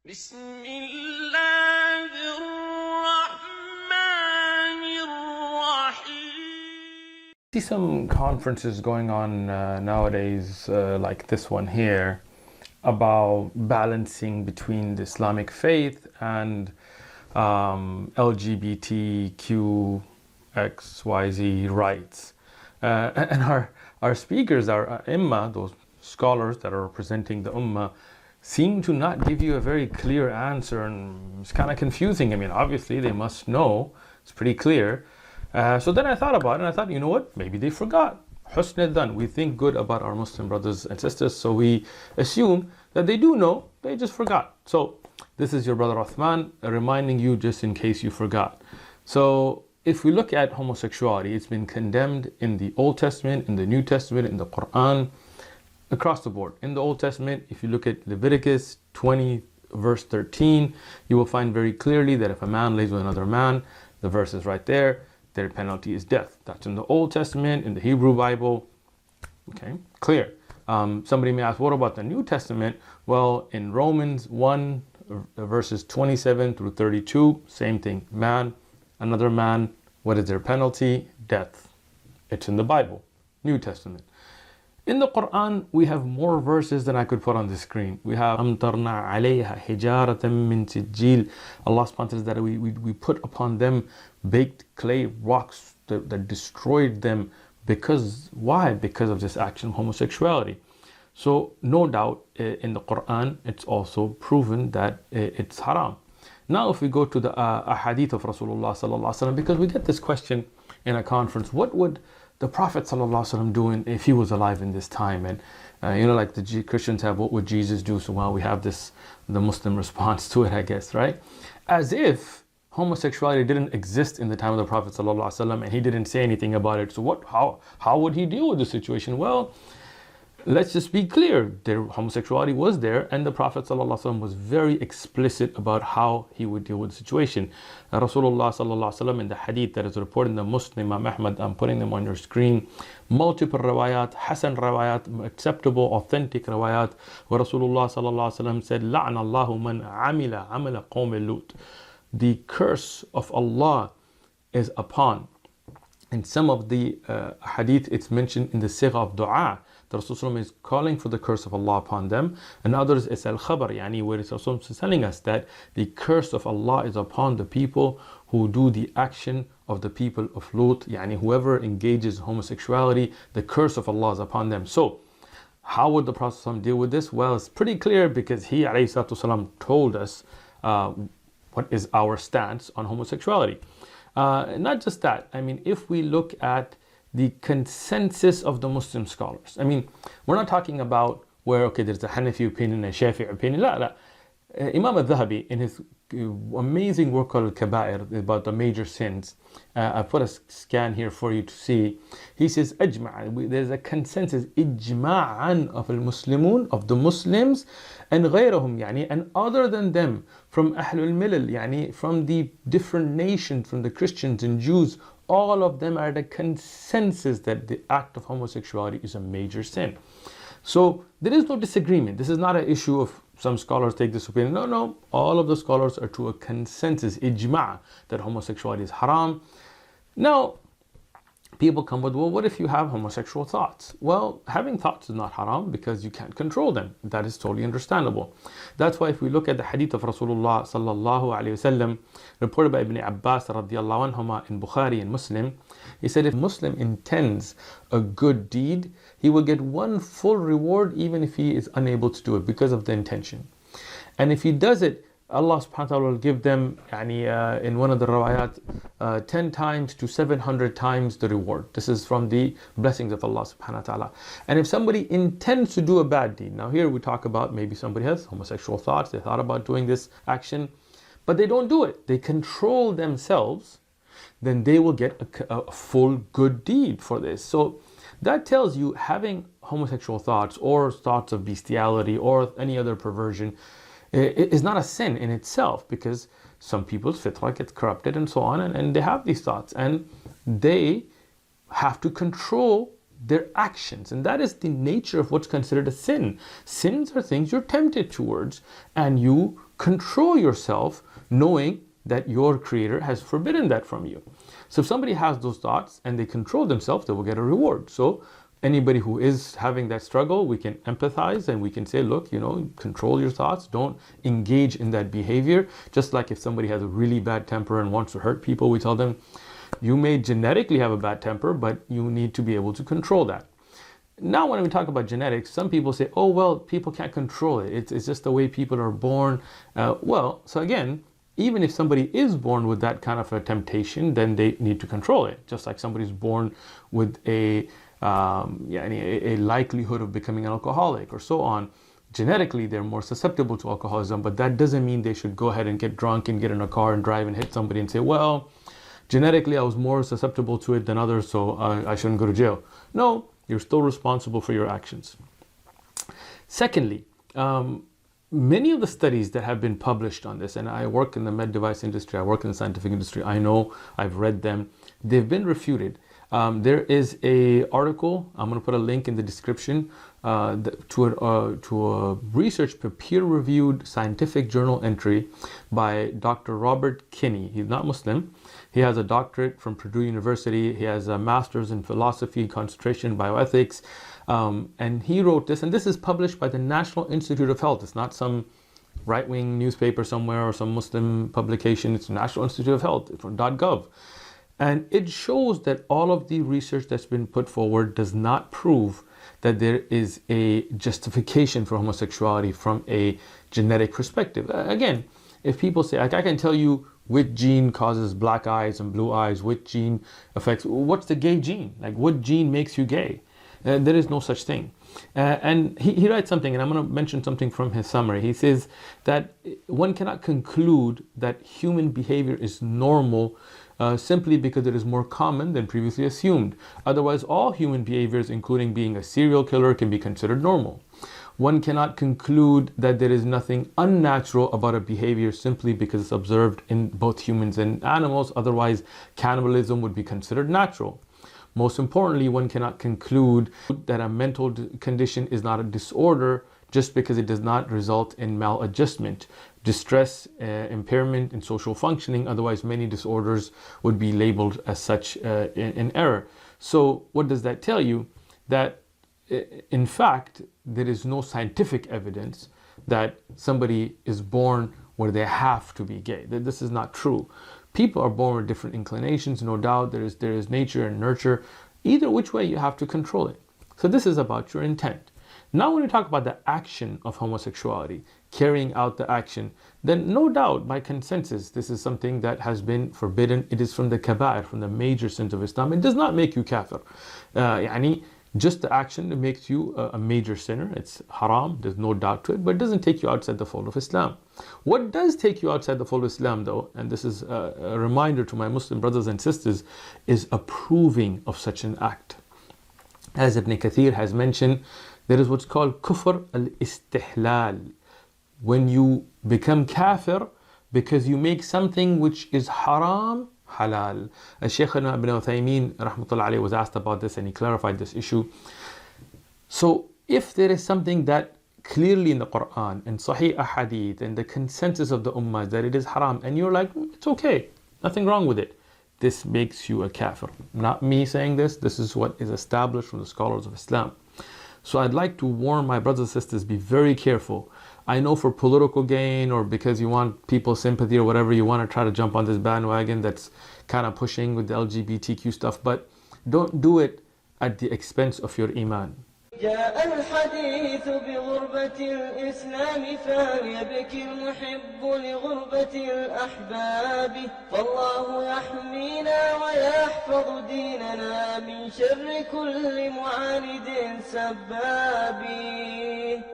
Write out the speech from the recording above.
بسم الله الرحمن الرحيم. See some conferences going on nowadays, like this one here, about balancing between the Islamic faith and LGBTQ XYZ rights. And our speakers, our Ummah, those scholars that are representing the Ummah, seem to not give you a very clear answer, and it's kind of confusing. I mean, obviously they must know, it's pretty clear. So then I thought about it, and I thought, you know what, maybe they forgot. Husn al-dhan, we think good about our Muslim brothers and sisters, so we assume that they do know, they just forgot. So this is your brother Uthman reminding you just in case you forgot. So if we look at homosexuality, it's been condemned in the Old Testament, in the New Testament, in the Quran, across the board. In the Old Testament, if you look at Leviticus 20 verse 13, you will find very clearly that if a man lays with another man, the verse is right there, their penalty is death. That's in the Old Testament, in the Hebrew Bible. Okay, clear. Somebody may ask, what about the New Testament? Well, in Romans 1 verses 27 through 32, same thing. Man, another man, what is their penalty? Death. It's in the Bible, New Testament. In the Quran, we have more verses than I could put on the screen. We have أَمْطَرْنَا عَلَيْهَا حِجَارَةً مِّن سِجِّيلٍ. Allah subhanahu wa ta'ala says that we put upon them baked clay rocks that destroyed them. Because, why? Because of this action of homosexuality. So no doubt in the Quran, it's also proven that it's haram. Now if we go to the ahadith of Rasulullah sallallahu alaihi wasallam, because we get this question in a conference, what would the Prophet ﷺ doing if he was alive in this time? And like the Christians have, what would Jesus do? So we have the Muslim response to it, I guess, right? As if homosexuality didn't exist in the time of the Prophet ﷺ and he didn't say anything about it. So how would he deal with the situation? Well, let's just be clear. Homosexuality was there, and the Prophet ﷺ was very explicit about how he would deal with the situation. Rasulullah ﷺ, in the hadith that is reported in the Muslim, Imam Ahmad, I'm putting them on your screen, multiple riwayat, hasan riwayat, acceptable, authentic riwayat, where Rasulullah ﷺ said, لَعْنَ اللَّهُ مَنْ عَمِلَ عَمَلَ قَوْمِ لُوط. The curse of Allah is upon. In some of the hadith, it's mentioned in the sigha of dua. The Rasul is calling for the curse of Allah upon them. And others, it's al-khabar, where the Rasul is telling us that the curse of Allah is upon the people who do the action of the people of Lut. Whoever engages homosexuality, the curse of Allah is upon them. So, how would the Prophet deal with this? Well, it's pretty clear, because he ﷺ told us what is our stance on homosexuality. Not just that, if we look at the consensus of the Muslim scholars. We're not talking about where, okay, there's a Hanafi opinion and a Shafi'i opinion. La. Imam al-Dhahabi, in his amazing work called Al-Kaba'ir, about the major sins, I put a scan here for you to see. He says, Ajma', there's a consensus, Ijma'an of al-Muslimun, of the Muslims, and ghayrahum, and other than them, from Ahlul Milal, from the different nations, from the Christians and Jews, all of them are the consensus that the act of homosexuality is a major sin. So there is no disagreement. This is not an issue of some scholars take this opinion. No. All of the scholars are to a consensus, ijma', that homosexuality is haram. Now, people come with, well, what if you have homosexual thoughts? Well, having thoughts is not haram because you can't control them. That is totally understandable. That's why if we look at the hadith of Rasulullah sallallahu alaihi wasallam, reported by Ibn Abbas radiallahu anhuma in Bukhari and Muslim, he said if a Muslim intends a good deed, he will get one full reward even if he is unable to do it because of the intention. And if he does it, Allah subhanahu wa ta'ala will give them, in one of the rawayat, 10 times to 700 times the reward. This is from the blessings of Allah subhanahu wa ta'ala. And if somebody intends to do a bad deed, now here we talk about maybe somebody has homosexual thoughts, they thought about doing this action, but they don't do it. They control themselves, then they will get a full good deed for this. So that tells you having homosexual thoughts or thoughts of bestiality or any other perversion is not a sin in itself, because some people's fitrah gets corrupted and so on, and they have these thoughts and they have to control their actions, and that is the nature of what's considered a sin. Sins are things you're tempted towards and you control yourself knowing that your creator has forbidden that from you. So if somebody has those thoughts and they control themselves, they will get a reward. So anybody who is having that struggle, we can empathize and we can say, look, control your thoughts. Don't engage in that behavior. Just like if somebody has a really bad temper and wants to hurt people, we tell them, you may genetically have a bad temper, but you need to be able to control that. Now, when we talk about genetics, some people say, oh, well, people can't control it. It's just the way people are born. So again, even if somebody is born with that kind of a temptation, then they need to control it. Just like somebody's born with a likelihood of becoming an alcoholic or so on. Genetically, they're more susceptible to alcoholism, but that doesn't mean they should go ahead and get drunk and get in a car and drive and hit somebody and say, well, genetically I was more susceptible to it than others, so I shouldn't go to jail. No, you're still responsible for your actions. Secondly, many of the studies that have been published on this, and I work in the med device industry, I work in the scientific industry, I know, I've read them, they've been refuted. There is a article, I'm going to put a link in the description to a research peer-reviewed scientific journal entry by Dr. Robert Kinney. He's not Muslim. He has a doctorate from Purdue University. He has a master's in philosophy, concentration in bioethics. And he wrote this, and this is published by the National Institute of Health. It's not some right-wing newspaper somewhere or some Muslim publication. It's the National Institute of Health. It's from .gov. And it shows that all of the research that's been put forward does not prove that there is a justification for homosexuality from a genetic perspective. Again, if people say, like, I can tell you which gene causes black eyes and blue eyes, which gene affects, what's the gay gene? Like, what gene makes you gay? There is no such thing. And he writes something, and I'm going to mention something from his summary. He says that one cannot conclude that human behavior is normal simply because it is more common than previously assumed. Otherwise, all human behaviors, including being a serial killer, can be considered normal. One cannot conclude that there is nothing unnatural about a behavior simply because it's observed in both humans and animals. Otherwise, cannibalism would be considered natural. Most importantly, one cannot conclude that a mental condition is not a disorder just because it does not result in maladjustment, distress, impairment in social functioning. Otherwise, many disorders would be labeled as such in error. So what does that tell you? That in fact, there is no scientific evidence that somebody is born where they have to be gay. This is not true. People are born with different inclinations, no doubt. There is nature and nurture. Either which way, you have to control it. So this is about your intent. Now when we talk about the action of homosexuality, carrying out the action, then no doubt by consensus, this is something that has been forbidden. It is from the kaba'ir, from the major sins of Islam. It does not make you kafir. Just the action that makes you a major sinner. It's haram, there's no doubt to it, but it doesn't take you outside the fold of Islam. What does take you outside the fold of Islam though, and this is a reminder to my Muslim brothers and sisters, is approving of such an act. As Ibn Kathir has mentioned, there is what's called kufr al-istihlal. When you become kafir because you make something which is haram, halal. Shaykh Ibn Uthaymeen rahmatullah alayhi was asked about this and he clarified this issue. So if there is something that clearly in the Quran and Sahih Ahadith and the consensus of the Ummah that it is haram and you're like, it's okay, nothing wrong with it, this makes you a kafir. Not me saying this, this is what is established from the scholars of Islam. So I'd like to warn my brothers and sisters, be very careful. I know for political gain or because you want people's sympathy or whatever, you want to try to jump on this bandwagon that's kind of pushing with the LGBTQ stuff, but don't do it at the expense of your iman. جاء الحديث بغربة الإسلام فليبكي المحب لغربة الأحباب فالله يحمينا ويحفظ ديننا من شر كل معاند سباب.